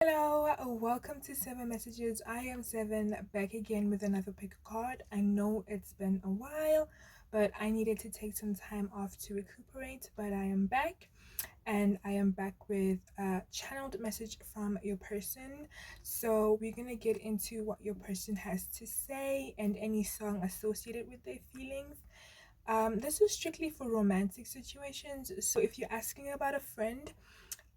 Hello, welcome to Seven Messages. I am Seven, back again with another pick card. I know it's been a while, but I needed to take some time off to recuperate. But I am back, and I am back with a channeled message from your person. So we're gonna get into what your person has to say and any song associated with their feelings. This is strictly for romantic situations. So if you're asking about a friend,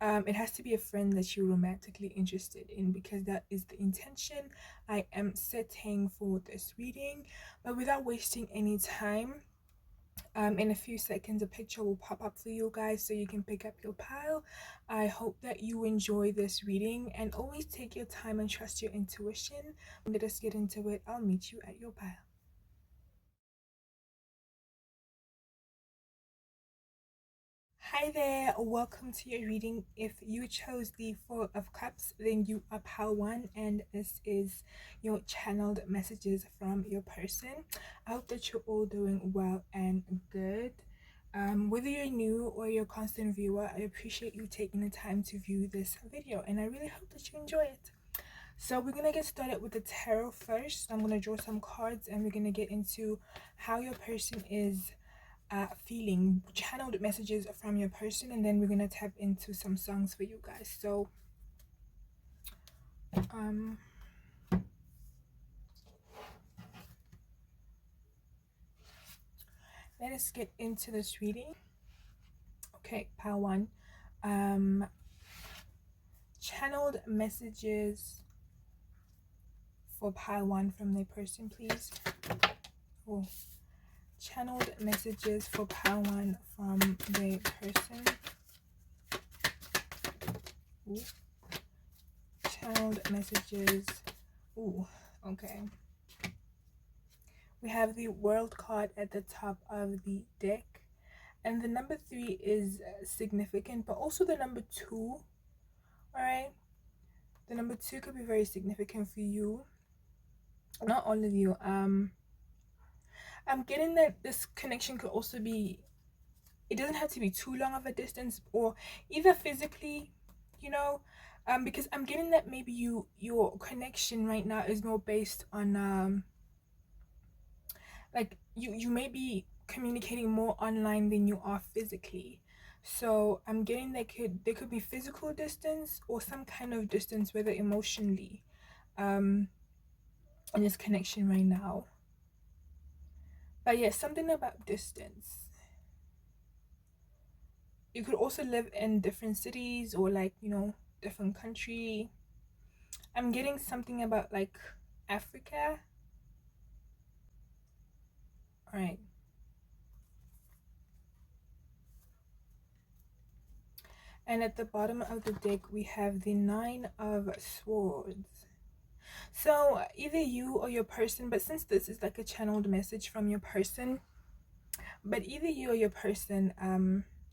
it has to be a friend that you're romantically interested in, because that is the intention I am setting for this reading. But without wasting any time, in a few seconds a picture will pop up for you guys so you can pick up your pile. I hope that you enjoy this reading, and always take your time and trust your intuition. Let us get into it. I'll meet you at your pile. Hi there, welcome to your reading. If you chose the Four of Cups, then you are pile 1, and this is your channeled messages from your person. I hope that you're all doing well and good. Whether you're new or you're a constant viewer, I appreciate you taking the time to view this video, and I really hope that you enjoy it. So we're gonna get started with the tarot first. I'm gonna draw some cards, and we're gonna get into how your person is feeling, channeled messages from your person, and then we're gonna tap into some songs for you guys. So let us get into this reading. Okay, pile 1, channeled messages for pile 1 from their person, please. Oh, channeled messages for pile 1 from their person. Ooh. Channeled messages. Ooh, okay. We have the World card at the top of the deck, and the number 3 is significant, but also the number 2. All right, the number 2 could be very significant for you, not all of you. I'm getting that this connection could also be, it doesn't have to be too long of a distance, or either physically, you know, because I'm getting that maybe your connection right now is more based on like you may be communicating more online than you are physically. So I'm getting that there could be physical distance or some kind of distance, whether emotionally, in this connection right now. But yeah, something about distance. You could also live in different cities, or like, different country. I'm getting something about like Africa. All right. And at the bottom of the deck, we have the Nine of Swords. So either you or your person, but since this is like a channeled message from your person, but either you or your person,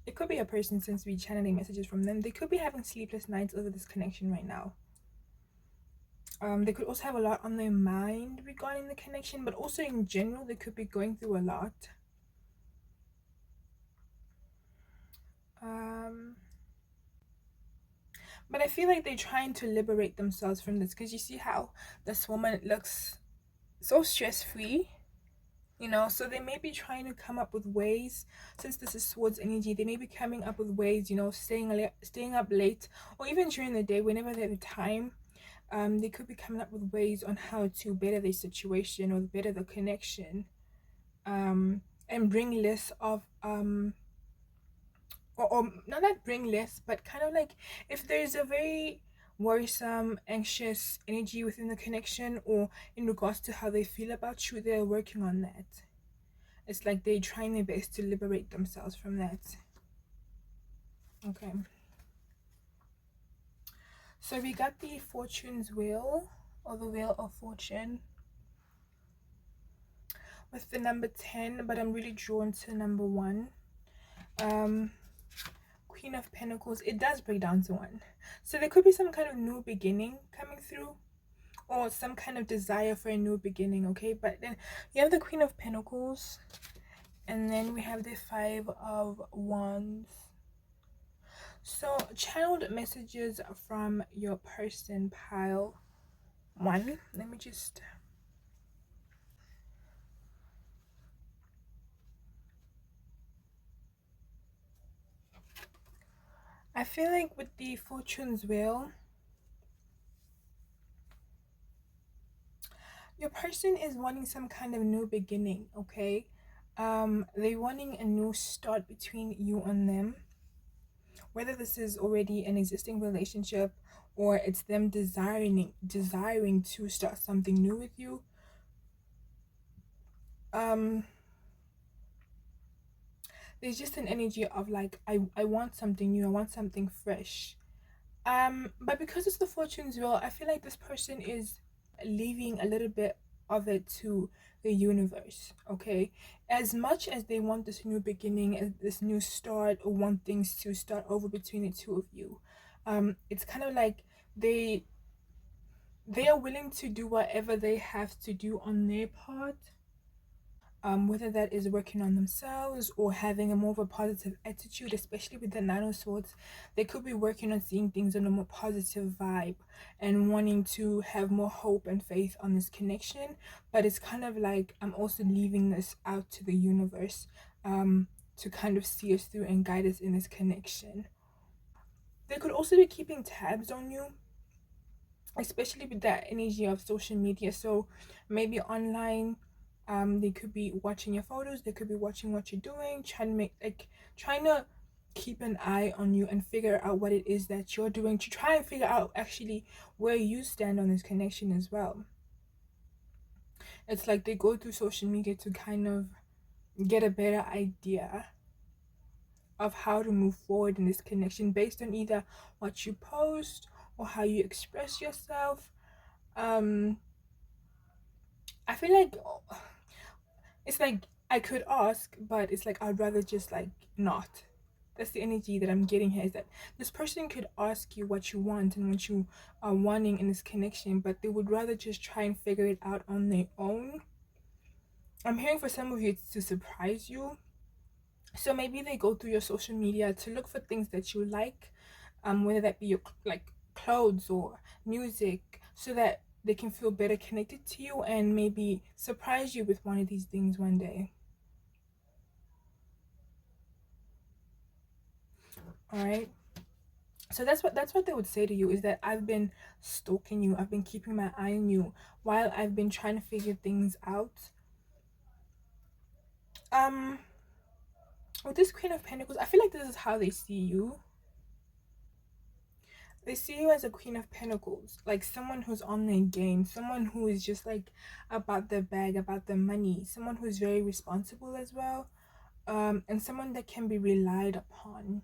it could be a person, since we channeling messages from them, they could be having sleepless nights over this connection right now. They could also have a lot on their mind regarding the connection, but also in general, they could be going through a lot. But I feel like they're trying to liberate themselves from this, because you see how this woman looks so stress-free, so they may be trying to come up with ways, since this is Swords energy, they may be coming up with ways, staying up late, or even during the day whenever they have time. They could be coming up with ways on how to better their situation or better the connection, and bring less of or not like bring less, but kind of like, if there's a very worrisome, anxious energy within the connection, or in regards to how they feel about you, they're working on that. It's like they're trying their best to liberate themselves from that. Okay, so we got the Fortune's Wheel, or the Wheel of Fortune, with the number 10, but I'm really drawn to number 1. Queen of Pentacles, it does break down to 1, so there could be some kind of new beginning coming through, or some kind of desire for a new beginning. Okay, but then you have the Queen of Pentacles, and then we have the Five of Wands. So, channeled messages from your person pile one. Let me just. I feel like with the Fortune's Wheel, your person is wanting some kind of new beginning, okay? They're wanting a new start between you and them. Whether this is already an existing relationship or it's them desiring to start something new with you. Um there's just an energy of like I want something new, I want something fresh. But because it's the Fortune's Wheel, I feel like this person is leaving a little bit of it to the universe, okay? As much as they want this new beginning, this new start, or want things to start over between the two of you, it's kind of like they they are willing to do whatever they have to do on their part, whether that is working on themselves or having a more of a positive attitude, especially with the Nine of Swords. They could be working on seeing things in a more positive vibe and wanting to have more hope and faith on this connection. But it's kind of like I'm also leaving this out to the universe to kind of see us through and guide us in this connection. They could also be keeping tabs on you, especially with that energy of social media. So maybe online, they could be watching your photos, they could be watching what you're doing, trying to keep an eye on you and figure out what it is that you're doing, to try and figure out actually where you stand on this connection as well. It's like they go through social media to kind of get a better idea of how to move forward in this connection based on either what you post or how you express yourself. um I feel like it's like I could ask, but it's like I'd rather just like not. That's the energy that I'm getting here, is that this person could ask you what you want and what you are wanting in this connection, but they would rather just try and figure it out on their own. I'm hearing for some of you it's to surprise you. So maybe they go through your social media to look for things that you like, whether that be your like clothes or music, so that they can feel better connected to you and maybe surprise you with one of these things one day. All right. So that's what they would say to you, is that I've been stalking you, I've been keeping my eye on you while I've been trying to figure things out. Um, with this Queen of Pentacles, I feel like this is how they see you. They see you as a Queen of Pentacles, like someone who's on their game, someone who is just like about their bag, about their money, someone who's very responsible as well, and someone that can be relied upon.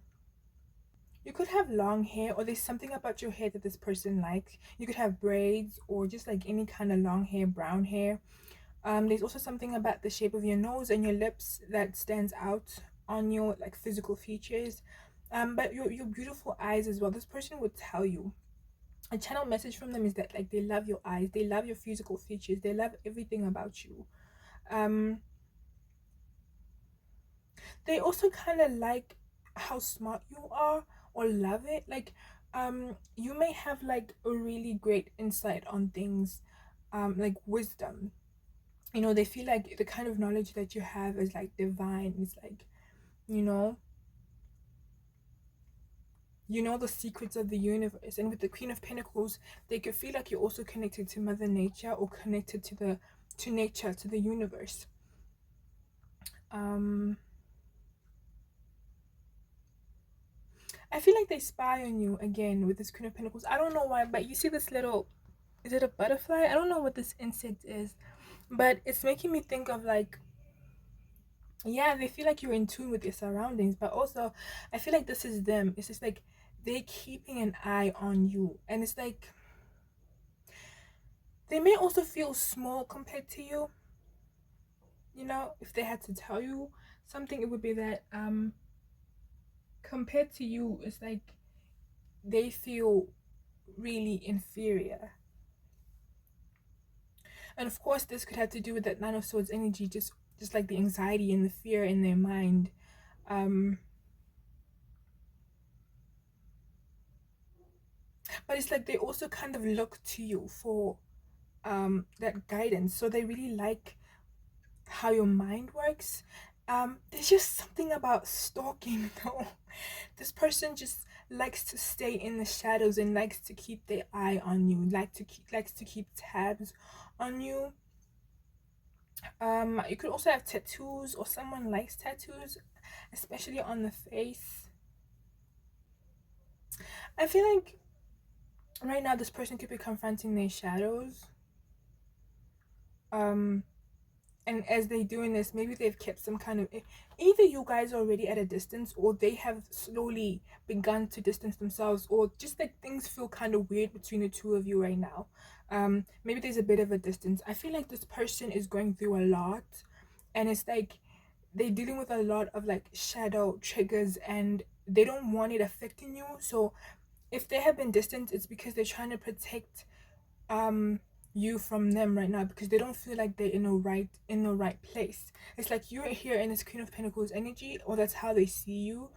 You could have long hair, or there's something about your hair that this person likes. You could have braids or just like any kind of long hair, brown hair. There's also something about the shape of your nose and your lips that stands out on your like physical features. But your beautiful eyes as well. This person would tell you. A channel message from them is that like they love your eyes, they love your physical features, they love everything about you. Um, they also kind of like how smart you are, or love it. Like you may have like a really great insight on things, like wisdom. You know, they feel like the kind of knowledge that you have is like divine. It's like, you know, you know the secrets of the universe. And with the Queen of Pentacles, they could feel like you're also connected to Mother Nature, or connected to nature, to the universe. um I feel like they spy on you again with this Queen of Pentacles. I don't know why, but you see this little, is it a butterfly? I don't know what this insect is, but it's making me think of like, yeah, they feel like you're in tune with your surroundings, but also I feel like this is them. It's just like they're keeping an eye on you, and it's like they may also feel small compared to you. You know, if they had to tell you something, it would be that compared to you, it's like they feel really inferior. And of course, this could have to do with that Nine of Swords energy, just like the anxiety and the fear in their mind. Um, but it's like they also kind of look to you for that guidance. So they really like how your mind works. There's just something about stalking though. This person just likes to stay in the shadows and likes to keep their eye on you, likes to keep tabs on you. You could also have tattoos, or someone likes tattoos, especially on the face. I feel like right now this person could be confronting their shadows. Um, and as they're doing this, maybe they've kept some kind of, either you guys are already at a distance, or they have slowly begun to distance themselves, or just like things feel kind of weird between the two of you right now. Maybe there's a bit of a distance. I feel like this person is going through a lot, and it's like they're dealing with a lot of like shadow triggers, and they don't want it affecting you. So if they have been distant, it's because they're trying to protect you from them right now, because they don't feel like they're in the right place. It's like you're here in this Queen of Pentacles energy, or that's how they see you.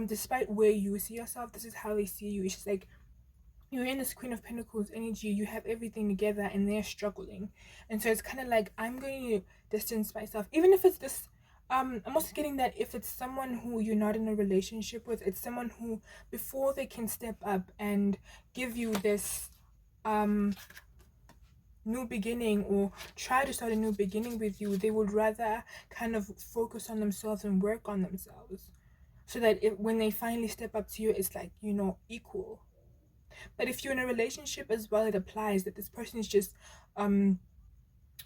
Despite where you see yourself, this is how they see you. It's just like you're in this Queen of Pentacles energy, you have everything together, and they're struggling. And so it's kind of like, I'm going to distance myself, even if it's this. I'm also getting that if it's someone who you're not in a relationship with, it's someone who, before they can step up and give you this new beginning, or try to start a new beginning with you, they would rather kind of focus on themselves and work on themselves, so that when they finally step up to you, it's like, equal. But if you're in a relationship as well, it applies that this person is just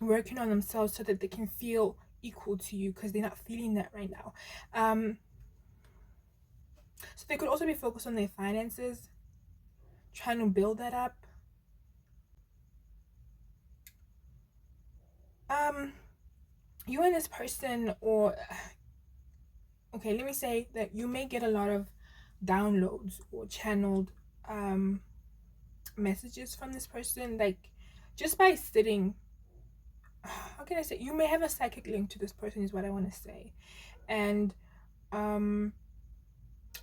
working on themselves so that they can feel equal to you, because they're not feeling that right now. So they could also be focused on their finances, trying to build that up. You and this person, or okay, let me say that you may get a lot of downloads or channeled messages from this person, like just by sitting. How can I say? You may have a psychic link to this person, is what I want to say, and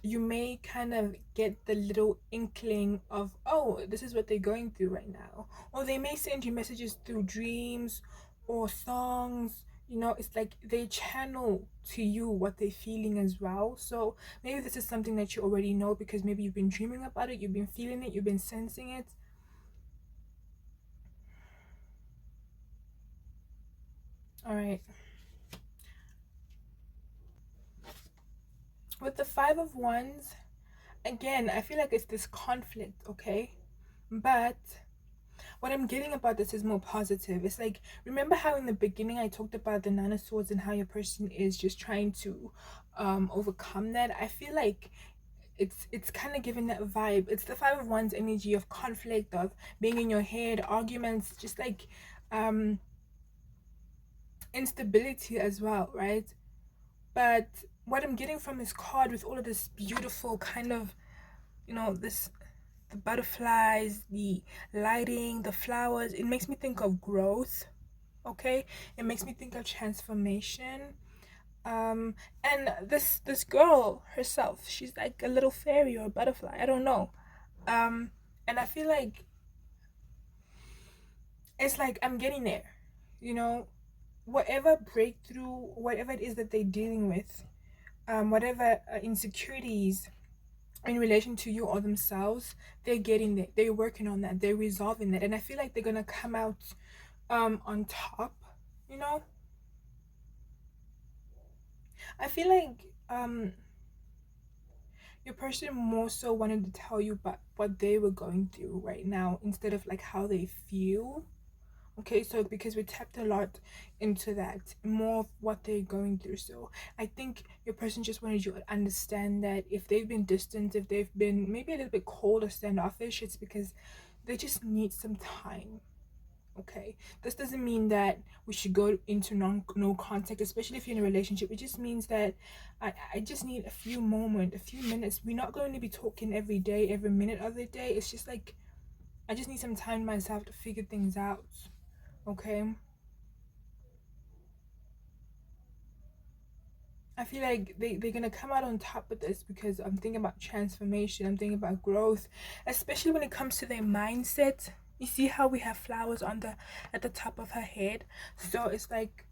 you may kind of get the little inkling of, oh, this is what they're going through right now. Or they may send you messages through dreams or songs. It's like they channel to you what they're feeling as well. So maybe this is something that you already know, because maybe you've been dreaming about it, you've been feeling it, you've been sensing it. All right. With the Five of Wands, again, I feel like it's this conflict, okay? But what I'm getting about this is more positive. It's like, remember how in the beginning I talked about the Nine of Swords and how your person is just trying to overcome that? I feel like it's kind of giving that vibe. It's the Five of Wands energy of conflict, of being in your head, arguments, just like instability as well, right? But what I'm getting from this card, with all of this beautiful kind of, this, the butterflies, the lighting, the flowers, it makes me think of growth. Okay, it makes me think of transformation. And this girl herself, she's like a little fairy or a butterfly, I don't know. And I feel like it's like I'm getting there, you know whatever breakthrough, whatever it is that they're dealing with, whatever insecurities in relation to you or themselves, they're getting there, they're working on that, they're resolving that, and I feel like they're gonna come out on top. you know I feel like your person more so wanted to tell you about what they were going through right now, instead of like how they feel. Okay, so because we tapped a lot into that, more of what they're going through. So I think your person just wanted you to understand that if they've been distant, if they've been maybe a little bit cold or standoffish, it's because they just need some time. Okay, this doesn't mean that we should go into no contact, especially if you're in a relationship. It just means that I just need a few moments, a few minutes. We're not going to be talking every day, every minute of the day. It's just like I just need some time myself to figure things out. Okay, I feel like they're gonna come out on top with this because I'm thinking about transformation, I'm thinking about growth, especially when it comes to their mindset. You see how we have flowers on the at the top of her head, so it's like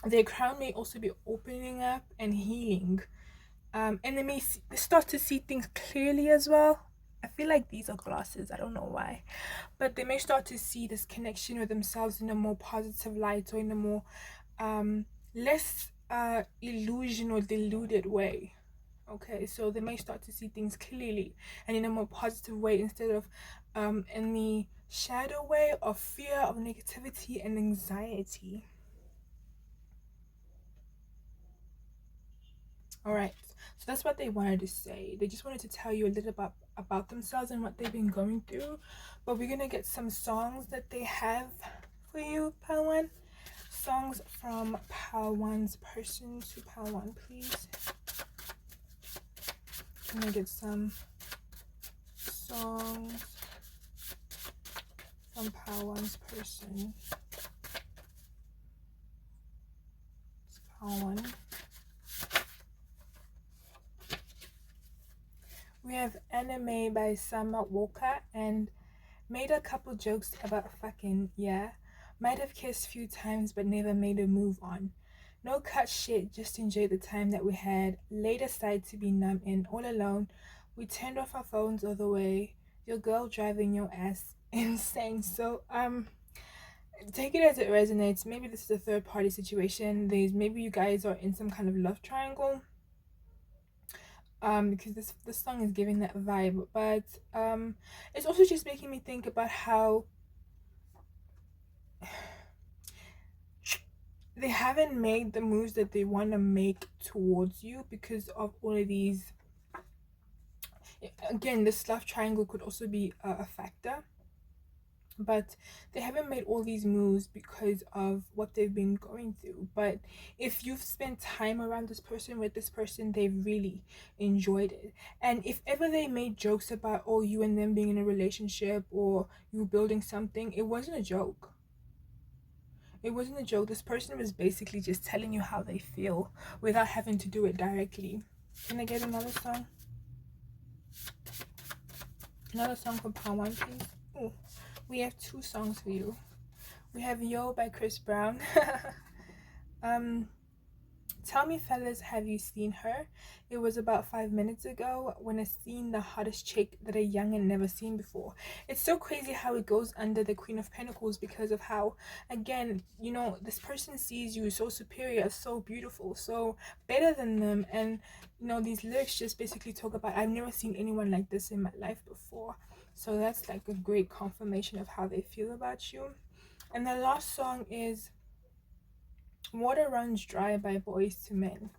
their crown may also be opening up and healing, and they may start to see things clearly as well. I feel like these are glasses, I don't know why, but they may start to see this connection with themselves in a more positive light, or in a more less illusion or deluded way. Okay, so they may start to see things clearly and in a more positive way, instead of in the shadow way of fear, of negativity and anxiety. All right, so that's what they wanted to say. They just wanted to tell you a little about themselves and what they've been going through. But we're gonna get some songs that they have for you, Pawan. Songs from Pawan's person to Pawan, please. I'm gonna get some songs from Pawan's person. It's Pawan. We have Anime by Summer Walker, and made a couple jokes about fucking, yeah. Might have kissed few times but never made a move on. No cut shit, just enjoy the time that we had. Laid aside to be numb and all alone. We turned off our phones all the way. Your girl driving your ass insane. So take it as it resonates. Maybe this is a third party situation. Maybe you guys are in some kind of love triangle. Because this song is giving that vibe, but it's also just making me think about how they haven't made the moves that they want to make towards you because of all of these. Again, this love triangle could also be a factor, but they haven't made all these moves because of what they've been going through. But if you've spent time around this person, with this person, they've really enjoyed it. And if ever they made jokes about, oh, you and them being in a relationship or you building something, it wasn't a joke. It wasn't a joke. This person was basically just telling you how they feel without having to do it directly. Can I get another song? Another song for Pawan, please. Oh, we have two songs for you. We have Yo by Chris Brown. Tell me, fellas, have you seen her? It was about 5 minutes ago when I seen the hottest chick that a youngin' never seen before. It's so crazy how it goes under the Queen of Pentacles because of how, again, you know, this person sees you so superior, so beautiful, so better than them. And, you know, these lyrics just basically talk about, I've never seen anyone like this in my life before. So that's like a great confirmation of how they feel about you. And the last song is Water Runs Dry by Boys to Men.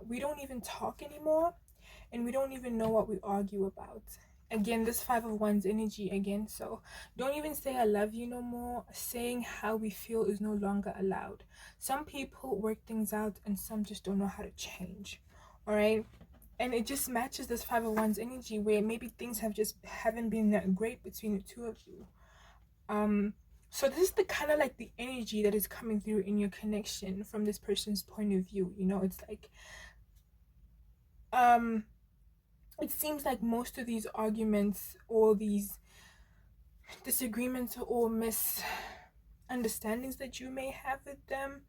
We don't even talk anymore, and we don't even know what we argue about. Again, this Five of Wands energy again. So don't even say I love you no more. Saying how we feel is no longer allowed. Some people work things out and some just don't know how to change. All right. And it just matches this Five of Wands energy where maybe things haven't been that great between the two of you. So this is the kind of like the energy that is coming through in your connection from this person's point of view. You know, it's like it seems like most of these arguments or these disagreements or misunderstandings that you may have with them,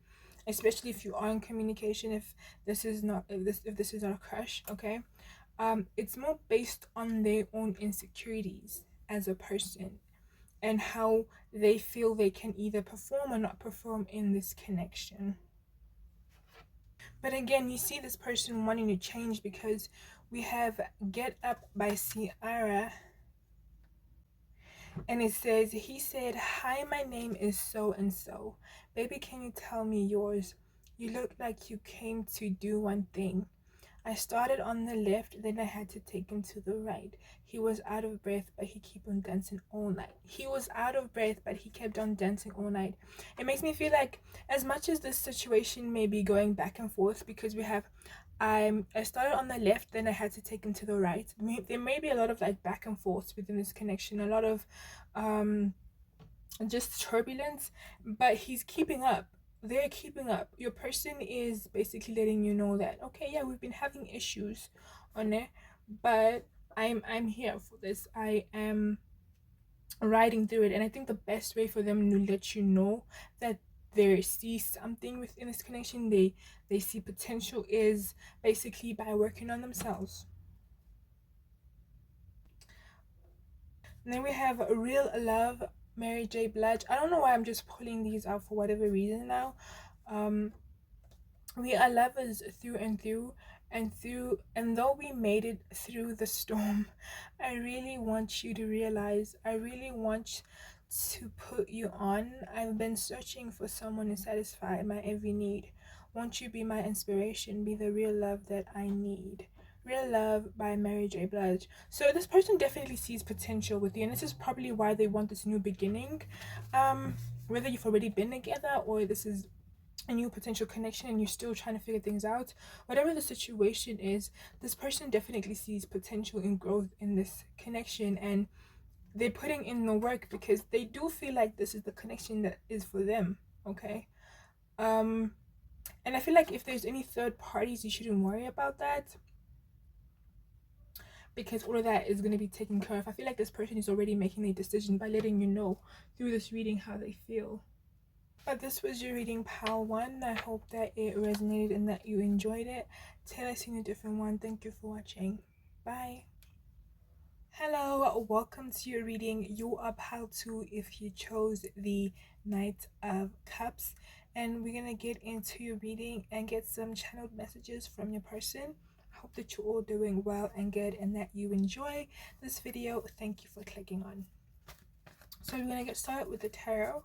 especially if you are in communication, if this is not a crush, okay, it's more based on their own insecurities as a person and how they feel they can either perform or not perform in this connection. But again, you see this person wanting to change because we have Get Up by Ciara, and it says, he said, hi, my name is so and so. Baby, can you tell me yours? You look like you came to do one thing. I started on the left, then I had to take him to the right. He was out of breath, but he kept on dancing all night. He was out of breath, but he kept on dancing all night. It makes me feel like, as much as this situation may be going back and forth, because we have, I started on the left, then I had to take him to the right. There may be a lot of like back and forth within this connection, a lot of just turbulence, but he's keeping up. they're keeping up. Your person is basically letting you know that, okay, yeah, we've been having issues on it, but I'm here for this. I am riding through it. And I think the best way for them to let you know that they see something within this connection, they see potential, is basically by working on themselves. And then we have Real Love, Mary J. Blige. I don't know why I'm just pulling these out for whatever reason now. um we are lovers through and through and through, and though we made it through the storm, I really want you to realize, I really want to put you on. I've been searching for someone to satisfy my every need. Won't you be my inspiration, be the real love that I need? Real Love by Mary J. Blige. So this person definitely sees potential with you, and this is probably why they want this new beginning. Whether you've already been together or this is a new potential connection and you're still trying to figure things out, whatever the situation is, this person definitely sees potential in growth in this connection, and they're putting in the work because they do feel like this is the connection that is for them. Okay. And I feel like if there's any third parties, you shouldn't worry about that, because all of that is going to be taken care of. I feel like this person is already making a decision by letting you know through this reading how they feel. But this was your reading, pile one. I hope that it resonated and that you enjoyed it. Till I see a different one, thank you for watching. Bye. Hello, welcome to your reading. You are pile two if you chose the Knight of Cups. And we're going to get into your reading and get some channeled messages from your person. I hope that you're all doing well and good and that you enjoy this video. Thank you for clicking on. So we're going to get started with the tarot.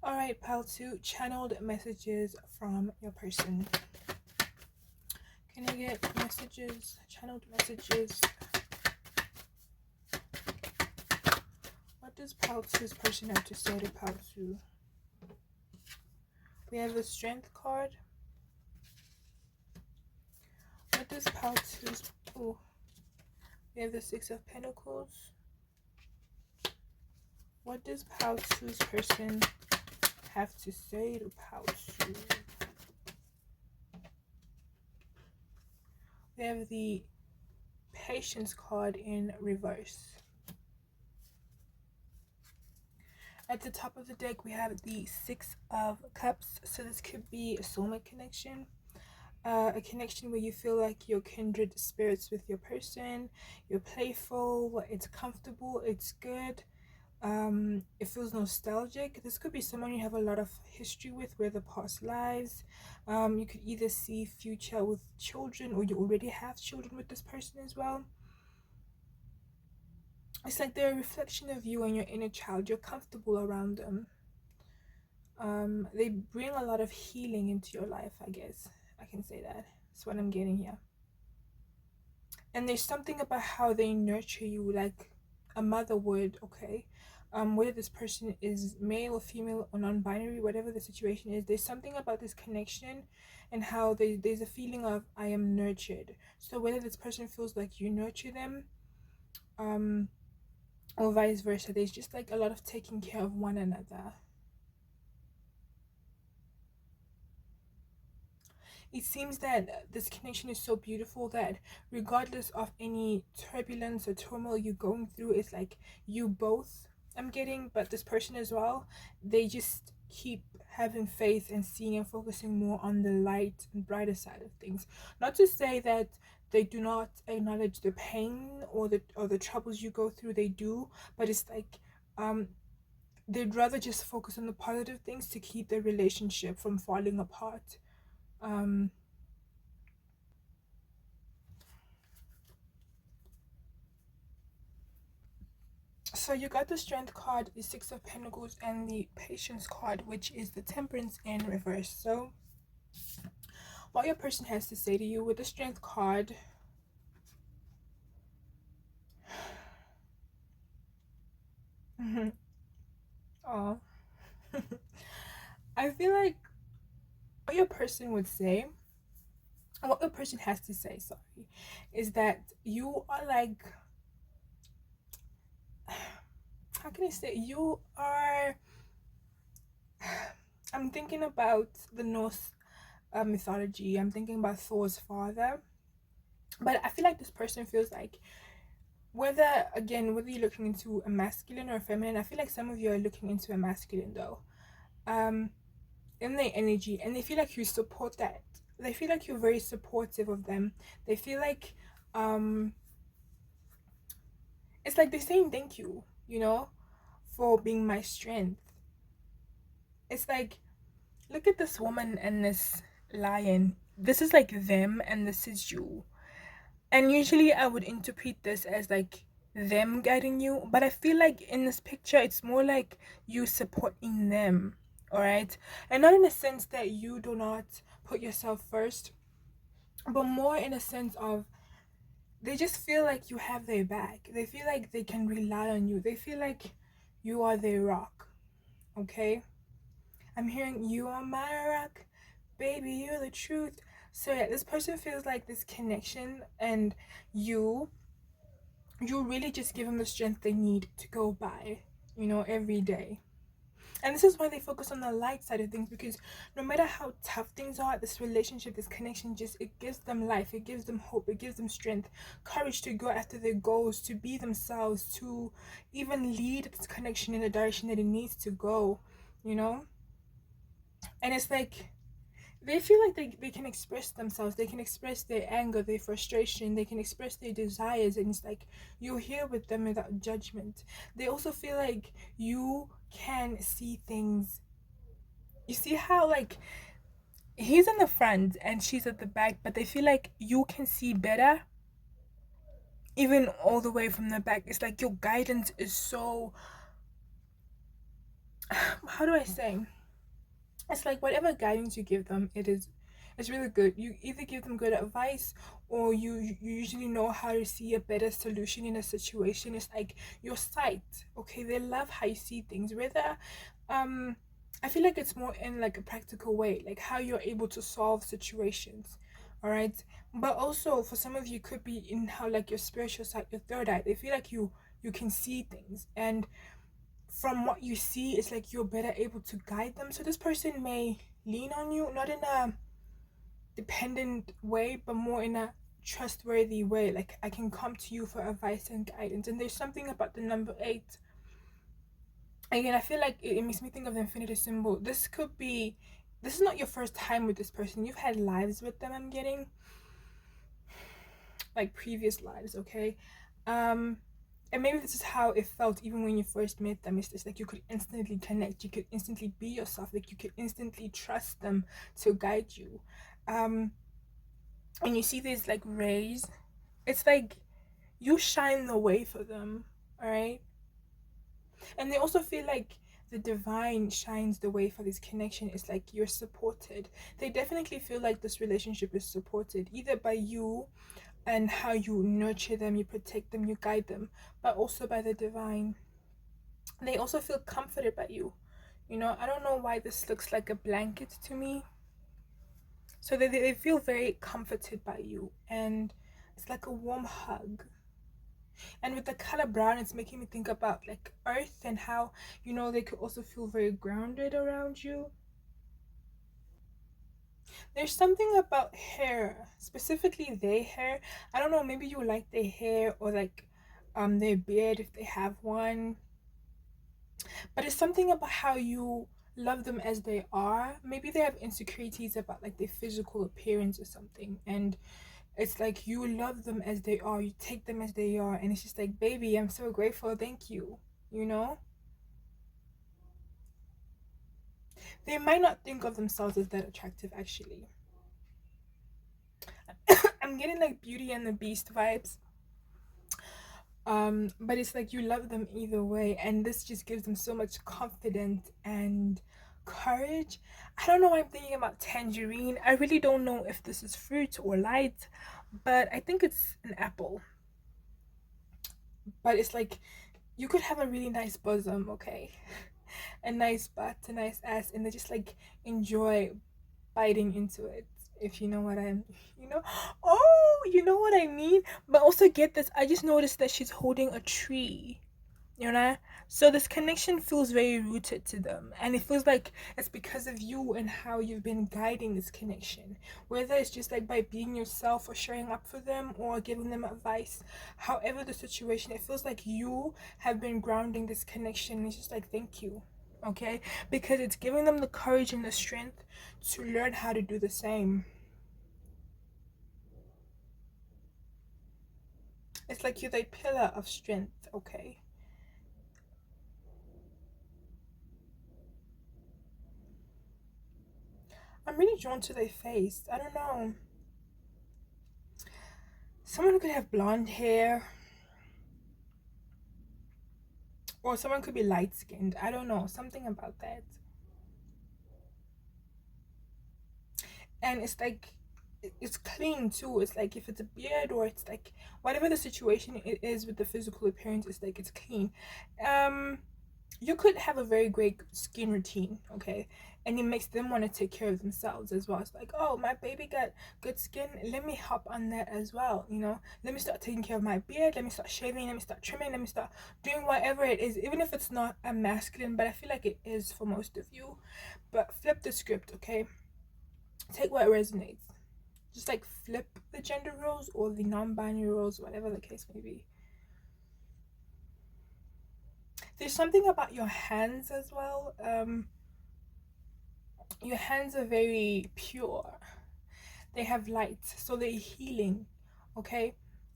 Alright, pile two, channeled messages from your person. Can I get messages, channeled messages? What does pile two's person have to say to pile two? We have the Strength card. What does pile two's... Oh, we have the Six of Pentacles. What does pile two's person have to say to pile two? We have the Patience card in reverse. At the top of the deck, we have the Six of Cups. So this could be a soulmate connection. A connection where you feel like you're kindred spirits with your person. You're playful, it's comfortable, it's good. It feels nostalgic. This could be someone you have a lot of history with, where the past lives. You could either see future with children, or you already have children with this person as well. It's like they're a reflection of you and your inner child. You're comfortable around them. They bring a lot of healing into your life, I guess I can say that. That's what I'm getting here. And there's something about how they nurture you like a mother would. Okay. Whether this person is male or female or non-binary, whatever the situation is, there's something about this connection and how there's a feeling of I am nurtured. So whether this person feels like you nurture them, or vice versa, there's just like a lot of taking care of one another. It seems that this connection is so beautiful that regardless of any turbulence or turmoil you're going through, it's like you both, I'm getting, but this person as well, they just keep having faith and seeing and focusing more on the light and brighter side of things. Not to say that they do not acknowledge the pain or the troubles you go through, they do, but it's like they'd rather just focus on the positive things to keep their relationship from falling apart. So you got the Strength card, the Six of Pentacles, and the Patience card, which is the Temperance in reverse. So what your person has to say to you with the Strength card, oh, I feel like what your person would say, what your person has to say, sorry, is that you are like, how can I say, you are, I'm thinking about the Norse mythology. I'm thinking about Thor's father. But I feel like this person feels like, whether you're looking into a masculine or a feminine, I feel like some of you are looking into a masculine though. Um, in their energy, and they feel like you support that. They feel like you're very supportive of them. They feel like um it's like they're saying thank you, for being my strength. It's like, look at this woman and this lion. This is like them and this is you. And usually I would interpret this as like them guiding you, but I feel like in this picture it's more like you supporting them, all right? And not in a sense that you do not put yourself first, but more in a sense of they just feel like you have their back. They feel like they can rely on you. They feel like you are their rock, okay? I'm hearing you are my rock, baby, you're the truth. So yeah, this person feels like this connection, and you you really just give them the strength they need to go by, every day. And this is why they focus on the light side of things, because no matter how tough things are, this relationship, this connection, just it gives them life, it gives them hope, it gives them strength, courage to go after their goals, to be themselves, to even lead this connection in the direction that it needs to go, you know? And it's like they feel like they can express themselves, they can express their anger, their frustration, they can express their desires, and it's like you're here with them without judgment. They also feel like you can see things. You see how, like, he's in the front and she's at the back, but they feel like you can see better even all the way from the back. It's like your guidance is so, how do I say, it's like whatever guidance you give them, it's really good. You either give them good advice, or you usually know how to see a better solution in a situation. It's like your sight, okay? They love how you see things, whether um I feel like it's more in like a practical way, like how you're able to solve situations, all right? But also for some of you, could be in how like your spiritual side, your third eye. They feel like you can see things, and from what you see, it's like you're better able to guide them. So this person may lean on you, not in a dependent way, but more in a trustworthy way. Like, I can come to you for advice and guidance. And there's something about the number 8. Again, I feel like it makes me think of the infinity symbol. This is not your first time with this person. You've had lives with them, I'm getting, like previous lives, okay? And maybe this is how it felt even when you first met them. It's just like you could instantly connect, you could instantly be yourself, like you could instantly trust them to guide you. um and you see these like rays, it's like you shine the way for them, all right? And they also feel like the divine shines the way for this connection. It's like you're supported. They definitely feel like this relationship is supported either by you and how you nurture them, you protect them, you guide them, but also by the divine. They also feel comforted by you. I don't know why this looks like a blanket to me. So they feel very comforted by you, and it's like a warm hug. And with the color brown, it's making me think about like earth, and how, they could also feel very grounded around you. There's something about hair, specifically their hair. I don't know, maybe you like their hair, or like their beard if they have one. But it's something about how you love them as they are. Maybe they have insecurities about like their physical appearance or something, and it's like you love them as they are, you take them as they are, and it's just like, baby, I'm so grateful, thank you. you know they might not think of themselves as that attractive, actually. I'm getting like Beauty and the Beast vibes. But it's like you love them either way, and this just gives them so much confidence and courage. I don't know why I'm thinking about tangerine. I really don't know if this is fruit or light, but I think it's an apple. But it's like you could have a really nice bosom, okay? A nice butt, a nice ass, and they just like enjoy biting into it, if you know what I'm, you know. Oh, you know what I mean. But also, get this, I just noticed that she's holding a tree. you know. So this connection feels very rooted to them, and it feels like it's because of you and how you've been guiding this connection, whether it's just like by being yourself or showing up for them or giving them advice. However the situation, it feels like you have been grounding this connection. It's just like, thank you, okay, because it's giving them the courage and the strength to learn how to do the same. It's like you're the pillar of strength, okay. I'm really drawn to their face. I don't know. Someone could have blonde hair, or someone could be light skinned. I don't know. Something about that. And it's like, it's clean too. It's like if it's a beard or it's like whatever the situation it is with the physical appearance, it's like it's clean. Um, you could have a very great skin routine, okay, and it makes them want to take care of themselves as well. It's like, oh, my baby got good skin, let me hop on that as well, you know. Let me start taking care of my beard, let me start shaving, let me start trimming, let me start doing whatever it is, even if it's not a masculine, but I feel like it is for most of you. But flip the script, okay, take what resonates. Just like flip the gender roles or the non-binary roles, whatever the case may be. There's something about your hands as well. Your hands are very pure, they have light, so they're healing, okay.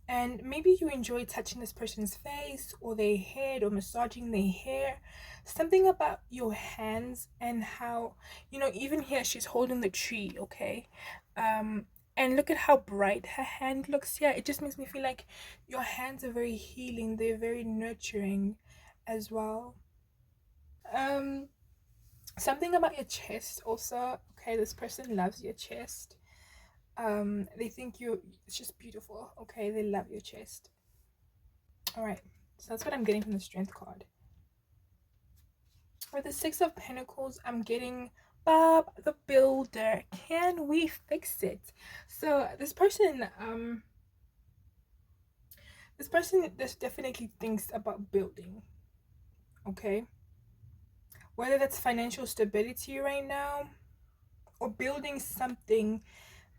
And maybe you enjoy touching this person's face or their head or massaging their hair. Something about your hands and how, you know, even here she's holding the tree, okay. And look at how bright her hand looks here. It just makes me feel like your hands are very healing, they're very nurturing as well. um Something about your chest also, okay, this person loves your chest. They think you, it's just beautiful, okay, they love your chest. All right, so that's what I'm getting from the strength card. For the Six of Pentacles, I'm getting Bob the Builder. Can we fix it? So this person just definitely thinks about building, okay, whether that's financial stability right now or building something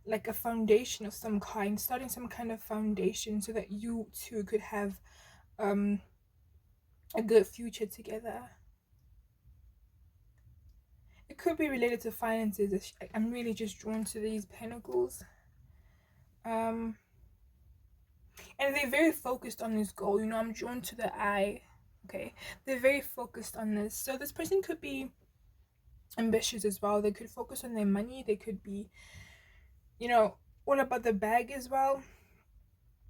like a foundation of some kind, starting some kind of foundation so that you two could have um a good future together. It could be related to finances. I'm really just drawn to these pentacles. um and they're very focused on this goal, you know. I'm drawn to the eye, okay. They're very focused on this, so this person could be ambitious as well. They could focus on their money, they could be, you know, all about the bag as well.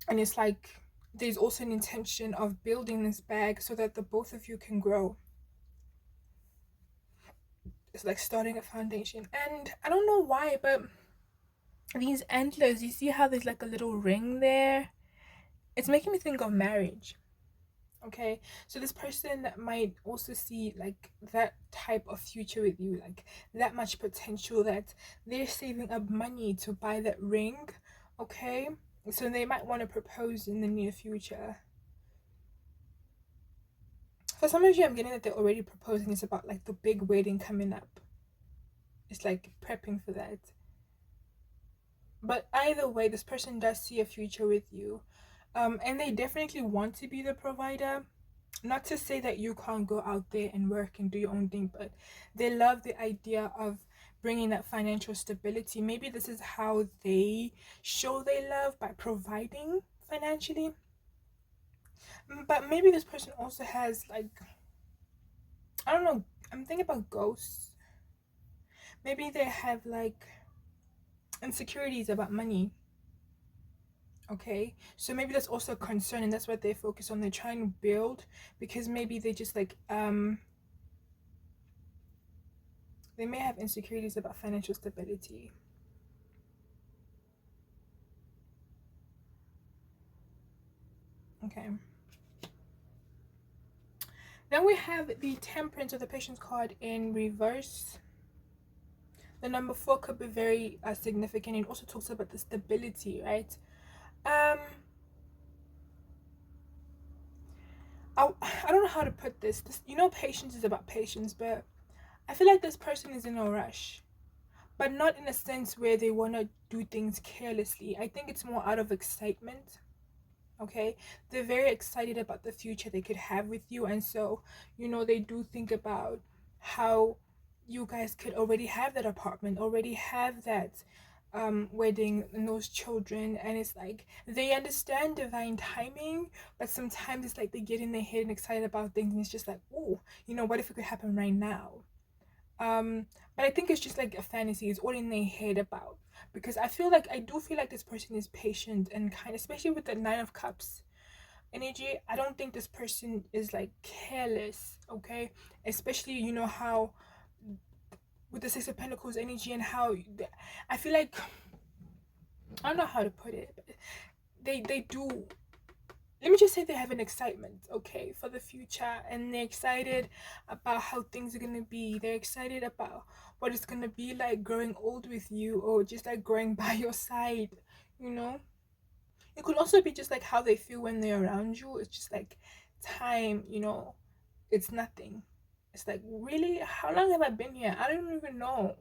And it's like there's also an intention of building this bag so that the both of you can grow. It's like starting a foundation. And I don't know why, but these antlers, you see how there's like a little ring there? It's making me think of marriage. Okay, so this person might also see like that type of future with you, like that much potential that they're saving up money to buy that ring. Okay, so they might want to propose in the near future. For some of you, I'm getting that they're already proposing. It's about like the big wedding coming up. It's like prepping for that. But either way, this person does see a future with you. And they definitely want to be the provider. Not to say that you can't go out there and work and do your own thing, but they love the idea of bringing that financial stability. Maybe this is how they show they love, by providing financially. But maybe this person also has like, I don't know, I'm thinking about ghosts. Maybe they have like insecurities about money. Okay, so maybe that's also a concern, and that's what they focus on. They're trying to build because maybe they just like they may have insecurities about financial stability. Okay, then we have the Temperance of the Patience card in reverse. The number 4 could be very significant. It also talks about the stability, right? um I don't know how to put this, you know, patience is about patience, but I feel like this person is in a rush, but not in a sense where they want to do things carelessly. I think it's more out of excitement. Okay, they're very excited about the future they could have with you, and so, you know, they do think about how you guys could already have that apartment, already have that wedding and those children. And it's like they understand divine timing, but sometimes it's like they get in their head and excited about things, and it's just like, oh, you know, what if it could happen right now? um but I think it's just like a fantasy. It's all in their head about, because I do feel like this person is patient and kind, especially with the Nine of Cups energy. I don't think this person is like careless, okay? Especially, you know, how with the Six of Pentacles energy, and how I feel like, I don't know how to put it, but they do, let me just say, they have an excitement, okay, for the future, and they're excited about how things are gonna be. They're excited about what it's gonna be like growing old with you, or just like growing by your side, you know. It could also be just like how they feel when they're around you. It's just like time, you know, it's nothing. It's like, really, how long have I been here? I don't even know.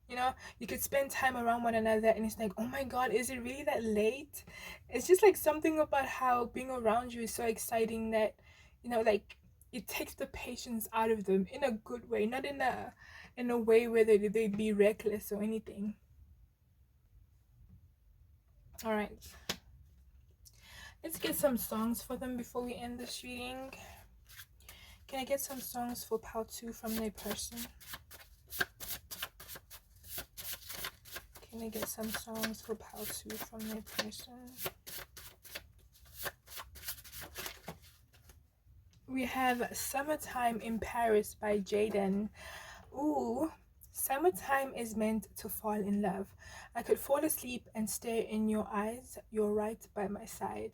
You know, you could spend time around one another, and it's like, oh my god, is it really that late? It's just like something about how being around you is so exciting that, you know, like, it takes the patience out of them in a good way, not in a way where they'd be reckless or anything. All right, let's get some songs for them before we end this reading. Can I get some songs for part 2 from their person? Can I get some songs for part 2 from their person? We have Summertime in Paris by Jaden. Ooh, summertime is meant to fall in love. I could fall asleep and stare in your eyes. You're right by my side.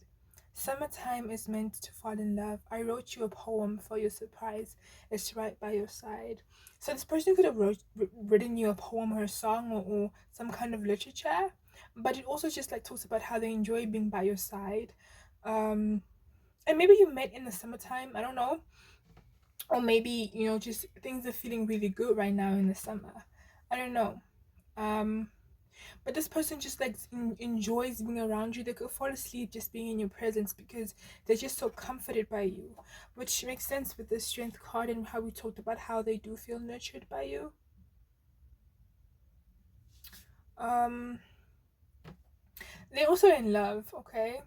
Summertime is meant to fall in love. I wrote you a poem for your surprise. It's right by your side. So this person could have written you a poem or a song, or some kind of literature, but it also just like talks about how they enjoy being by your side. Um, and maybe you met in the summertime. I don't know, or maybe, you know, just things are feeling really good right now in the summer. I don't know. um but this person just like enjoys being around you. They could fall asleep just being in your presence because they're just so comforted by you, which makes sense with the Strength card and how we talked about how they do feel nurtured by you. um they're also in love, okay?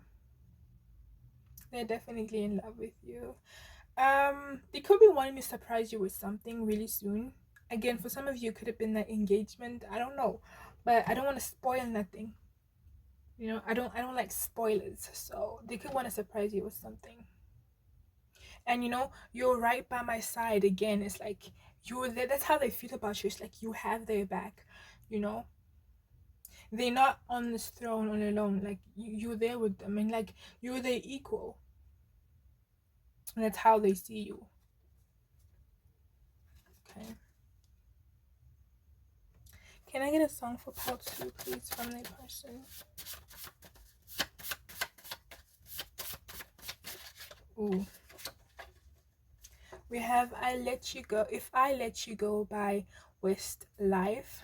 They're definitely in love with you. They could be wanting to surprise you with something really soon. Again, for some of you, it could have been that engagement. I don't know, but I don't want to spoil nothing. You know, I don't like spoilers. So they could want to surprise you with something. And you know, you're right by my side. Again, it's like you're there. That's how they feel about you. It's like you have their back. You know, they're not on this throne all alone. Like you're there with them, and like you're their equal. And that's how they see you. Okay. Can I get a song for part 2, please, from the person? Ooh. We have I Let You Go. If I Let You Go by Westlife.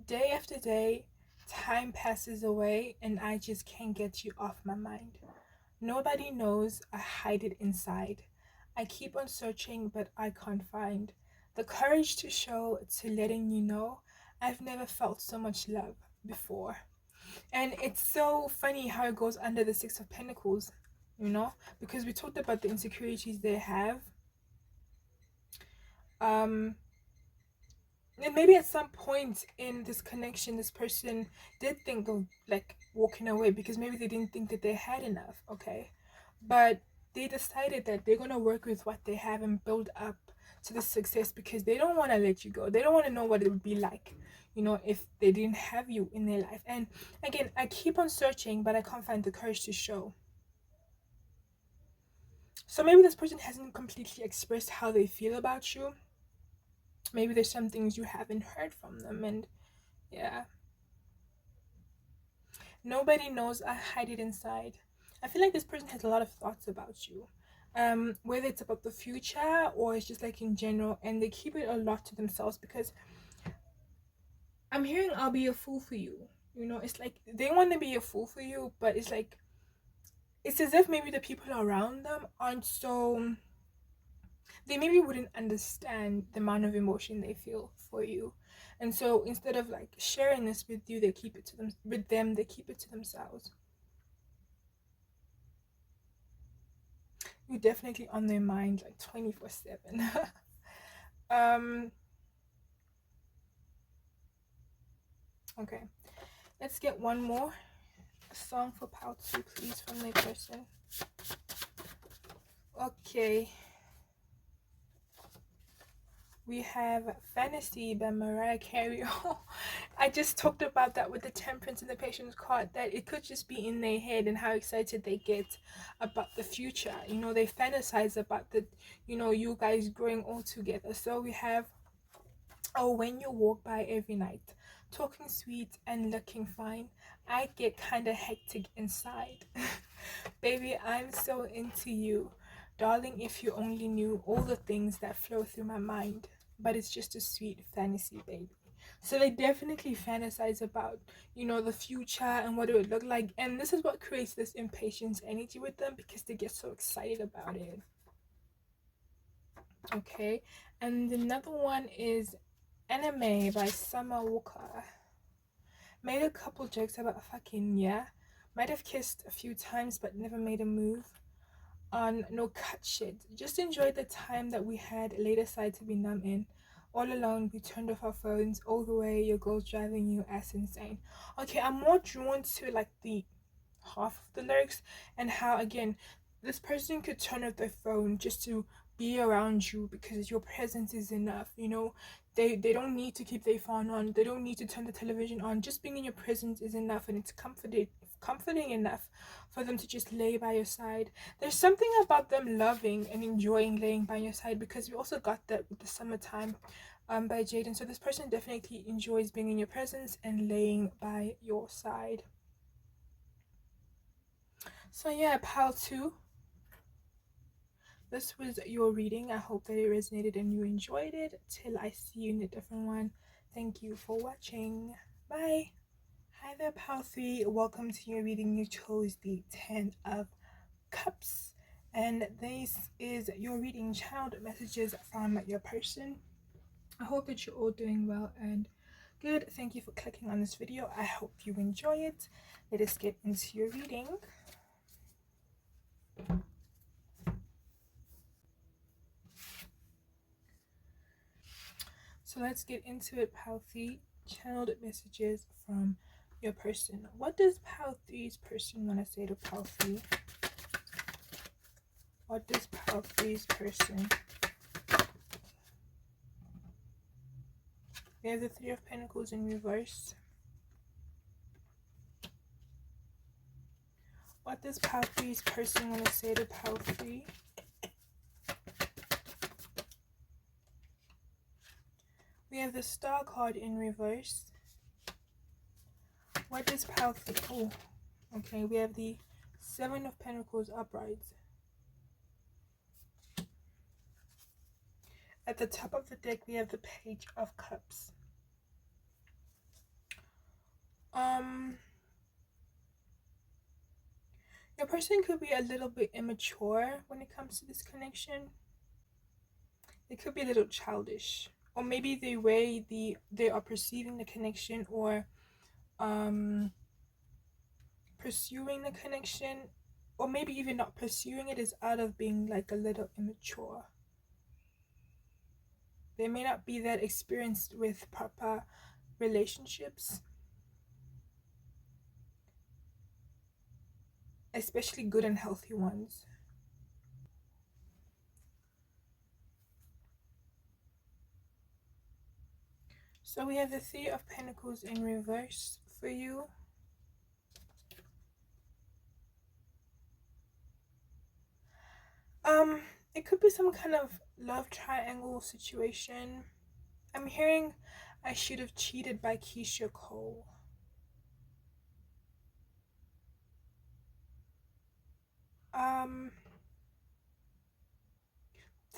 Day after day, time passes away, and I just can't get you off my mind. Nobody knows I hide it inside. I keep on searching, but I can't find the courage to show, to letting you know I've never felt so much love before. And it's so funny how it goes under the Six of Pentacles, you know, because we talked about the insecurities they have. Um, and maybe at some point in this connection, this person did think of like walking away because maybe they didn't think that they had enough, okay? But they decided that they're gonna work with what they have and build up to the success because they don't want to let you go. They don't want to know what it would be like, you know, if they didn't have you in their life. And again, I keep on searching, but I can't find the courage to show. So maybe this person hasn't completely expressed how they feel about you. Maybe there's some things you haven't heard from them, and yeah. Nobody knows I hide it inside. I feel like this person has a lot of thoughts about you. whether it's about the future or it's just like in general, and they keep it a lot to themselves because I'm hearing I'll be a fool for you. You know, it's like they want to be a fool for you, but it's like it's as if maybe the people around them aren't so, they maybe wouldn't understand the amount of emotion they feel for you. And so instead of like sharing this with you, they keep it to them, with them, they keep it to themselves. You're definitely on their mind like 24/7. um okay, let's get one more song for part 2, please, from the person. Okay, we have Fantasy by Mariah Carey. I just talked about that with the Temperance and the Patience card, that it could just be in their head and how excited they get about the future. You know, they fantasize about the, you know, you guys growing all together. So we have, oh, when you walk by every night, talking sweet and looking fine, I get kinda hectic inside. Baby, I'm so into you. Darling, if you only knew all the things that flow through my mind. But it's just a sweet fantasy, baby. So they definitely fantasize about, you know, the future and what it would look like. And this is what creates this impatience energy with them, because they get so excited about it. Okay. And another one is Anime by Summer Walker. Made a couple jokes about fucking, yeah. Might have kissed a few times but never made a move. On no cut shit. Just enjoyed the time that we had laid aside to be numb in. All alone, we turned off our phones all the way. Your girl's driving you ass insane. Okay, I'm more drawn to like the half of the lyrics, and how again this person could turn off their phone just to be around you because your presence is enough. You know, they don't need to keep their phone on, they don't need to turn the television on. Just being in your presence is enough, and it's comforting enough for them to just lay by your side. There's something about them loving and enjoying laying by your side, because we also got that with the Summertime by Jaden. So this person definitely enjoys being in your presence and laying by your side. So yeah, pile 2, this was your reading. I hope that it resonated and you enjoyed it. Till I see you in a different one, thank you for watching. Bye. Hi there, pile 3. Welcome to your reading. You chose the 10 of Cups, and this is your reading, channeled messages from your person. I hope that you're all doing well and good. Thank you for clicking on this video. I hope you enjoy it. Let us get into your reading. So let's get into it, pile 3. Channeled messages from your person. What does pile 3's person want to say to pile 3? What does pile 3's person? We have the 3 of Pentacles in reverse. What does pile 3's person want to say to pile 3? We have the Star card in reverse. What does pile 3? Oh, okay. We have the 7 of Pentacles upright. At the top of the deck, we have the Page of Cups. Your person could be a little bit immature when it comes to this connection. They could be a little childish, or maybe the way they are perceiving the connection, or pursuing the connection, or maybe even not pursuing it, is out of being like a little immature. They may not be that experienced with proper relationships, especially good and healthy ones. So we have the 3 of Pentacles in reverse for you. It could be some kind of love triangle situation. I'm hearing I should have cheated by Keisha Cole.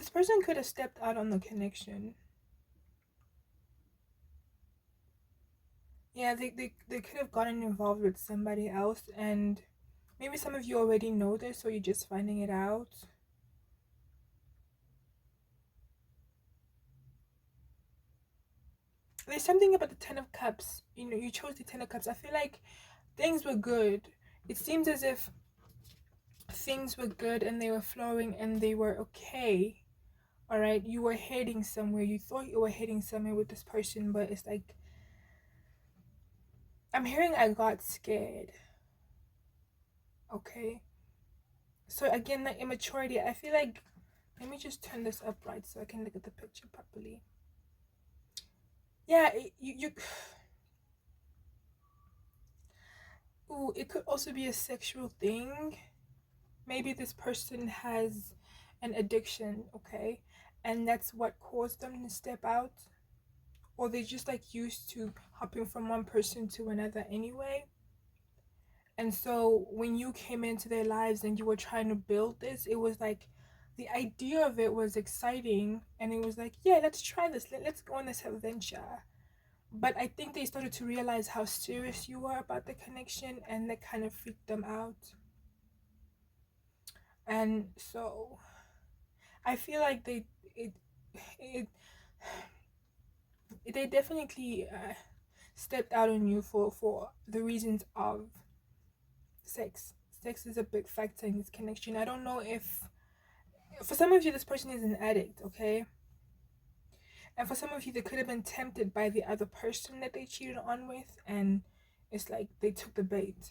This person could have stepped out on the connection. Yeah, they could have gotten involved with somebody else, and maybe some of you already know this, or you're just finding it out. There's something about the Ten of Cups. You know, you chose the Ten of Cups. I feel like things were good. It seems as if things were good and they were flowing and they were okay. All right, you were heading somewhere. You thought you were heading somewhere with this person, but it's like I'm hearing I got scared. Okay. So again, the immaturity. I feel like, let me just turn this upright so I can look at the picture properly. Yeah, you ooh, it could also be a sexual thing. Maybe this person has an addiction, okay? And that's what caused them to step out. Or they just like used to hopping from one person to another anyway. And so when you came into their lives and you were trying to build this, it was like the idea of it was exciting, and it was like, yeah, let's try this. Let's go on this adventure. But I think they started to realize how serious you were about the connection, and that kind of freaked them out. And so I feel like it they definitely stepped out on you for the reasons of sex. Sex is a big factor in this connection. I don't know if for some of you this person is an addict, okay? And for some of you they could have been tempted by the other person that they cheated on with, and it's like they took the bait.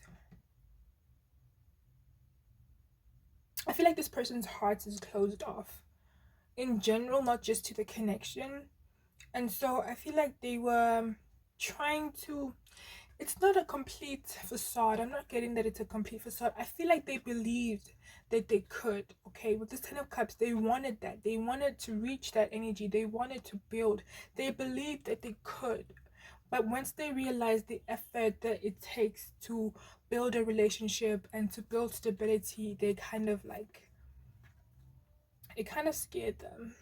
I feel like this person's heart is closed off in general, not just to the connection. And so I feel like they were trying to, it's not a complete facade. I'm not getting that it's a complete facade. I feel like they believed that they could. Okay, with this Ten of Cups, they wanted that. They wanted to reach that energy. They wanted to build. They believed that they could. But once they realized the effort that it takes to build a relationship and to build stability, they kind of like, it kind of scared them.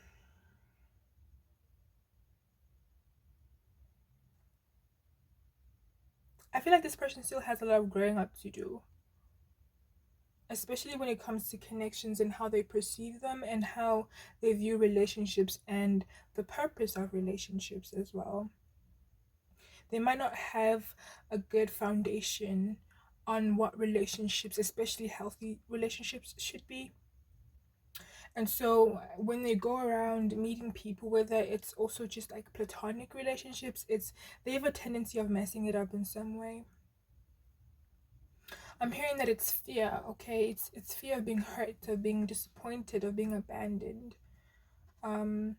I feel like this person still has a lot of growing up to do, especially when it comes to connections and how they perceive them and how they view relationships and the purpose of relationships as well. They might not have a good foundation on what relationships, especially healthy relationships, should be. And so when they go around meeting people, whether it's also just like platonic relationships, they have a tendency of messing it up in some way. I'm hearing that it's fear, okay? It's fear of being hurt, of being disappointed, of being abandoned. Um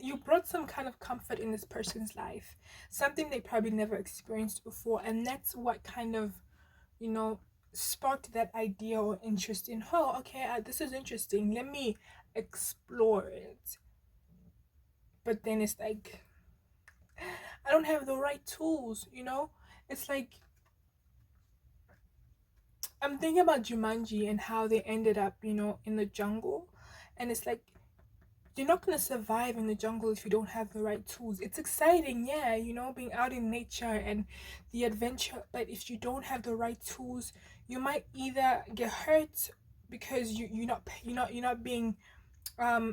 you brought some kind of comfort in this person's life, something they probably never experienced before, and that's what kind of, you know, sparked that idea or interest in, oh, okay, this is interesting, let me explore it. But then it's like, I don't have the right tools, you know? It's like I'm thinking about Jumanji and how they ended up, you know, in the jungle. And it's like, you're not going to survive in the jungle if you don't have the right tools. It's exciting, yeah, you know, being out in nature and the adventure. But if you don't have the right tools, you might either get hurt because you're not being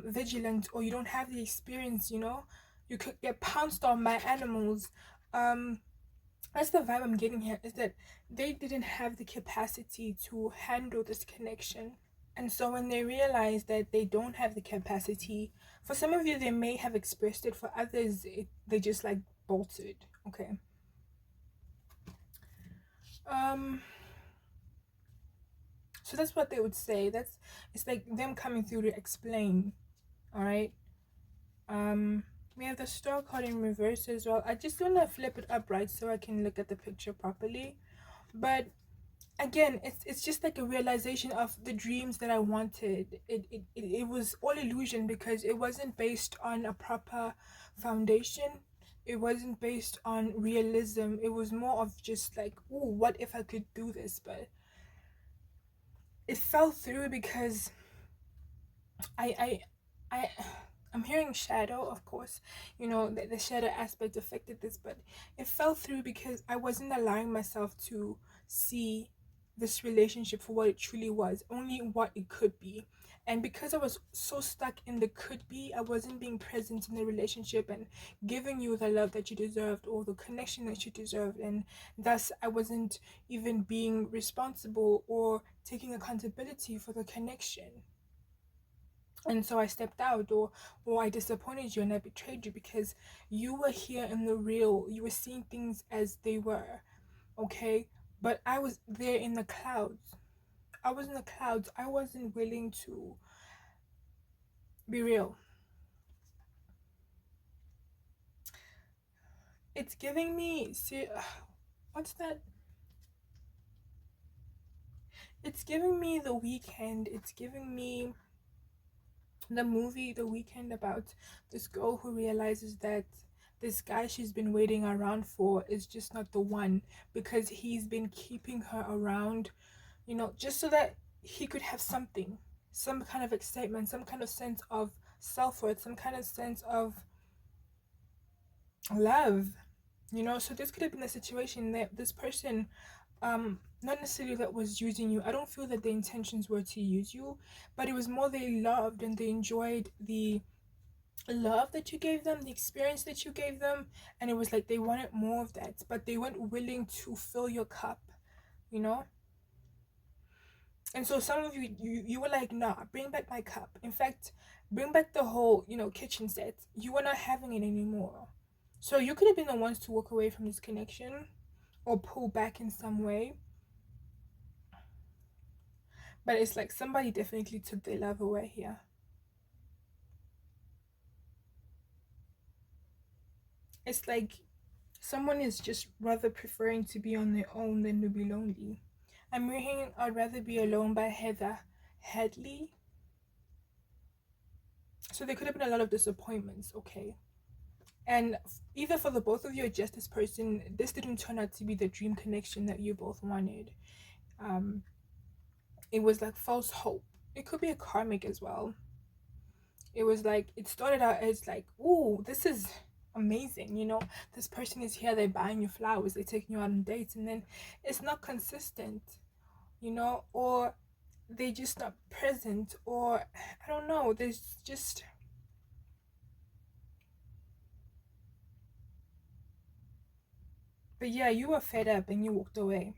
vigilant, or you don't have the experience, you know. You could get pounced on by animals. Um, that's the vibe I'm getting here, is that they didn't have the capacity to handle this connection. And so when they realize that they don't have the capacity, for some of you, they may have expressed it. For others, they just like bolted. Okay. Um. So that's what they would say. It's like them coming through to explain. All right. We have the star card in reverse as well. I just want to flip it upright so I can look at the picture properly. But again, it's just like a realization of the dreams that I wanted. It was all illusion because it wasn't based on a proper foundation. It wasn't based on realism. It was more of just like, oh, what if I could do this? But it fell through because I I I I'm hearing shadow, of course. You know, the shadow aspect affected this, but it fell through because I wasn't allowing myself to see this relationship for what it truly was, only what it could be. And because I was so stuck in the could be, I wasn't being present in the relationship and giving you the love that you deserved or the connection that you deserved. And thus, I wasn't even being responsible or taking accountability for the connection. And so I stepped out, or I disappointed you and I betrayed you because you were here in the real. You were seeing things as they were, okay? But I was there in the clouds. I was in the clouds. I wasn't willing to be real. It's giving me what's that? It's giving me The Weekend. It's giving me the movie The Weekend about this girl who realizes that this guy she's been waiting around for is just not the one, because he's been keeping her around, you know, just so that he could have something, some kind of excitement, some kind of sense of self-worth, some kind of sense of love, you know. So this could have been a situation that this person, not necessarily that was using you. I don't feel that the intentions were to use you, but it was more they loved and they enjoyed the love that you gave them, the experience that you gave them, and it was like they wanted more of that, but they weren't willing to fill your cup, you know. And so some of you were like, nah, bring back my cup. In fact, bring back the whole, you know, kitchen set. You were not having it anymore. So you could have been the ones to walk away from this connection or pull back in some way. But it's like somebody definitely took their love away here. It's like someone is just rather preferring to be on their own than to be lonely. I'm reading I'd Rather Be Alone by Heather Hadley. So there could have been a lot of disappointments, okay? And either for the both of you or just this person, this didn't turn out to be the dream connection that you both wanted. Um, it was like false hope. It could be a karmic as well. It was like, it started out as like, ooh, this is amazing, you know, this person is here, they're buying you flowers, they're taking you out on dates, and then it's not consistent, you know, or they just not present, or I don't know, there's just, but yeah, you were fed up and you walked away.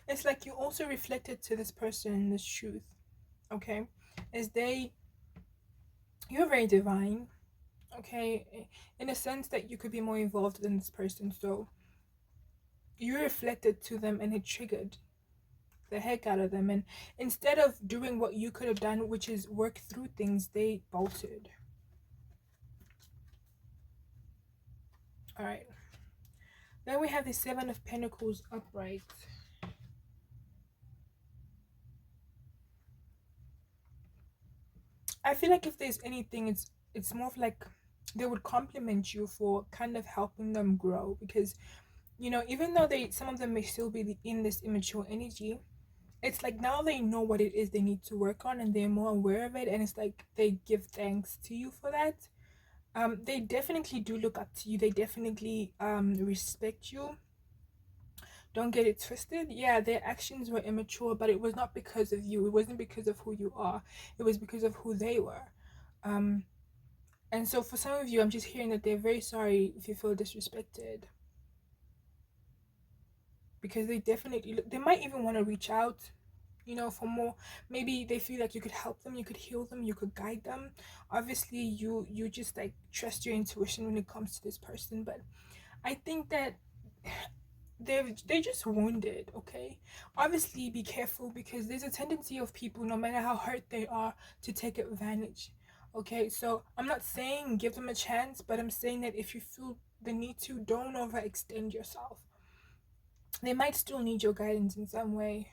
It's like you also reflected to this person this truth, okay, is you're very divine, okay, in a sense that you could be more involved than this person, so you reflected to them and it triggered the heck out of them, and instead of doing what you could have done, which is work through things, they bolted. All right, then we have the Seven of Pentacles upright. I feel like if there's anything, it's more of like they would compliment you for kind of helping them grow, because you know, even though some of them may still be in this immature energy, it's like now they know what it is they need to work on and they're more aware of it, and it's like they give thanks to you for that. They definitely do look up to you, they definitely respect you. Don't get it twisted. Yeah, their actions were immature, but it was not because of you, it wasn't because of who you are, it was because of who they were. um and so for some of you, I'm just hearing that they're very sorry if you feel disrespected, because they might even want to reach out, you know, for more. Maybe they feel like you could help them, you could heal them, you could guide them. Obviously you just like trust your intuition when it comes to this person, but I think that they're just wounded, okay? Obviously be careful, because there's a tendency of people, no matter how hurt they are, to take advantage, okay? So I'm not saying give them a chance, but I'm saying that if you feel the need to, don't overextend yourself. They might still need your guidance in some way.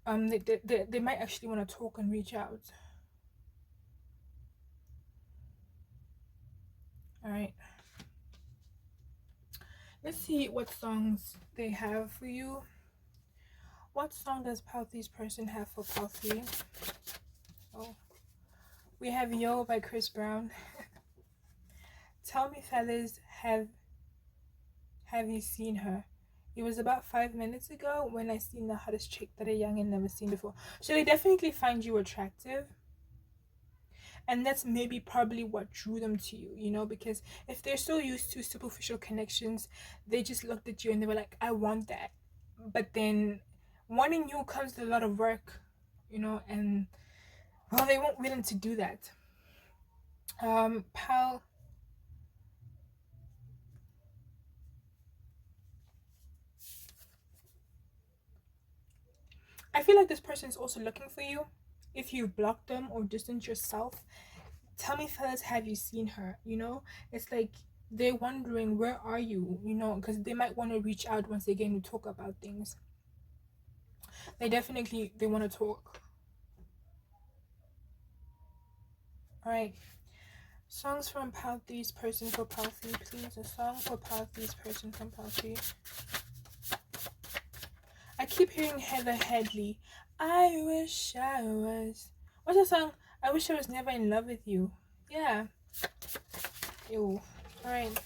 They might actually want to talk and reach out. All right, Let's see what songs they have for you. What song does Palthy's person have for Palthy? Oh, we have Yo by Chris Brown. Tell me, fellas, have you seen her? It was about 5 minutes ago when I seen the hottest chick that a youngin' never seen before. So they definitely find you attractive. And that's maybe probably what drew them to you, you know, because if they're so used to superficial connections, they just looked at you and they were like, I want that. But then wanting you comes with a lot of work, you know, and well, they weren't willing to do that. Pal, I feel like this person is also looking for you. If you've blocked them or distanced yourself, tell me, fellas, have you seen her? You know, it's like they're wondering, where are you? You know, because they might want to reach out once again to talk about things. They want to talk. All right. Songs from Palthy's person for Palthy, please. A song for Palthy's person from Palthy. I keep hearing Heather Headley. I wish I was. What's the song? I wish I was never in love with you. Yeah. Ew. Alright.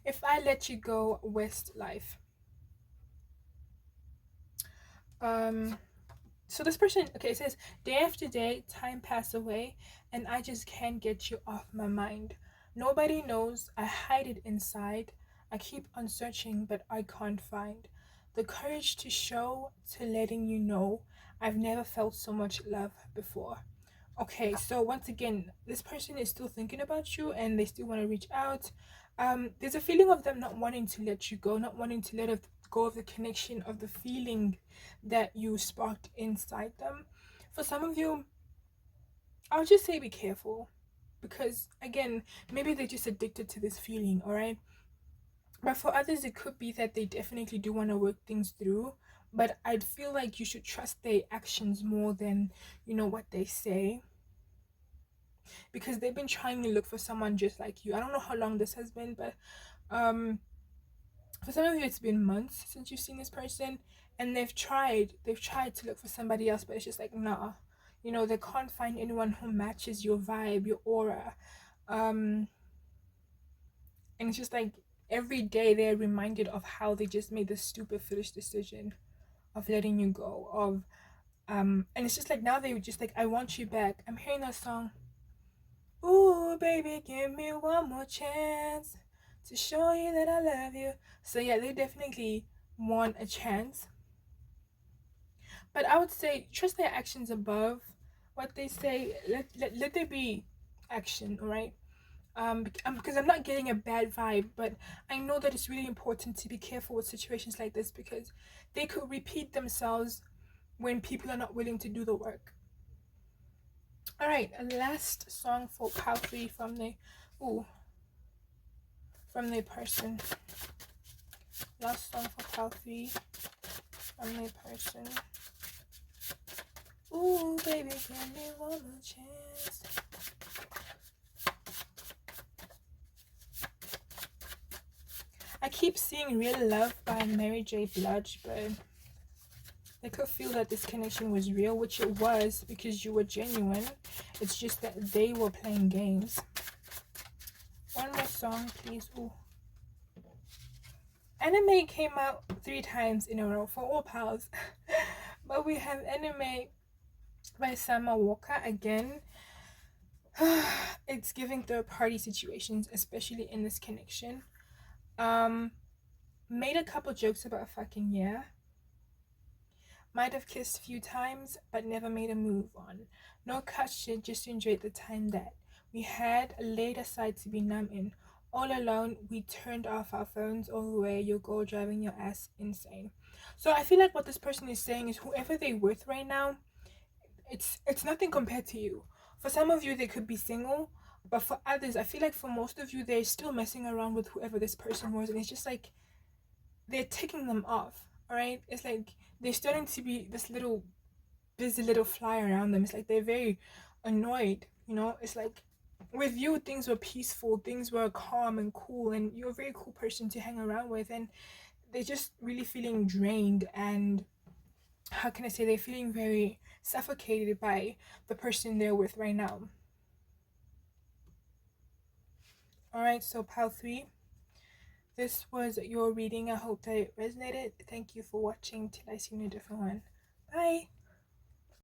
If I let you go, Westlife. So this person, okay, it says, day after day, time pass away, and I just can't get you off my mind. Nobody knows, I hide it inside. I keep on searching, but I can't find the courage to show, to letting you know I've never felt so much love before. Okay, so once again, this person is still thinking about you and they still want to reach out. There's a feeling of them not wanting to let you go, not wanting to go of the connection of the feeling that you sparked inside them. For some of you, I'll just say be careful because again, maybe they're just addicted to this feeling, all right? But for others, it could be that they definitely do want to work things through. But I'd feel like you should trust their actions more than, you know, what they say, because they've been trying to look for someone just like you. I don't know how long this has been, but um for some of you it's been months since you've seen this person, and they've tried to look for somebody else, but it's just like, nah, you know, they can't find anyone who matches your vibe, your aura. um and it's just like every day they're reminded of how they just made this stupid foolish decision of letting you go, of and it's just like now they were just like, I want you back. I'm hearing that song. Ooh, baby, give me one more chance to show you that I love you. So yeah, they definitely want a chance. But I would say trust their actions above what they say. Let there be action, all right? Because I'm not getting a bad vibe, but I know that it's really important to be careful with situations like this because they could repeat themselves when people are not willing to do the work. All right, a last song for Palfrey from the person. Last song for Palfrey from the person. Ooh, baby, give me one more chance. I keep seeing Real Love by Mary J. Blige, but I could feel that this connection was real, which it was because you were genuine. It's just that they were playing games. One more song, please. Ooh. Anime came out 3 times in a row for all pals. But we have Anime by Sama Walker again. It's giving third party situations, especially in this connection. Made a couple jokes about fucking yeah. Might have kissed a few times, but never made a move on. No cut shit, just enjoyed the time that we had laid aside to be numb in. All alone, we turned off our phones all the way, your girl driving your ass insane. So I feel like what this person is saying is whoever they're with right now, it's nothing compared to you. For some of you, they could be single, but for others, I feel like for most of you, they're still messing around with whoever this person was, and it's just like they're taking them off. All right, it's like they're starting to be this little busy little fly around them. It's like they're very annoyed. You know, it's like with you things were peaceful, things were calm and cool, and you're a very cool person to hang around with, and they're just really feeling drained, and how can I say, they're feeling very suffocated by the person they're with right now. All right, so pile 3, this was your reading. I hope that it resonated. Thank you for watching. Till I see you in a different one. Bye.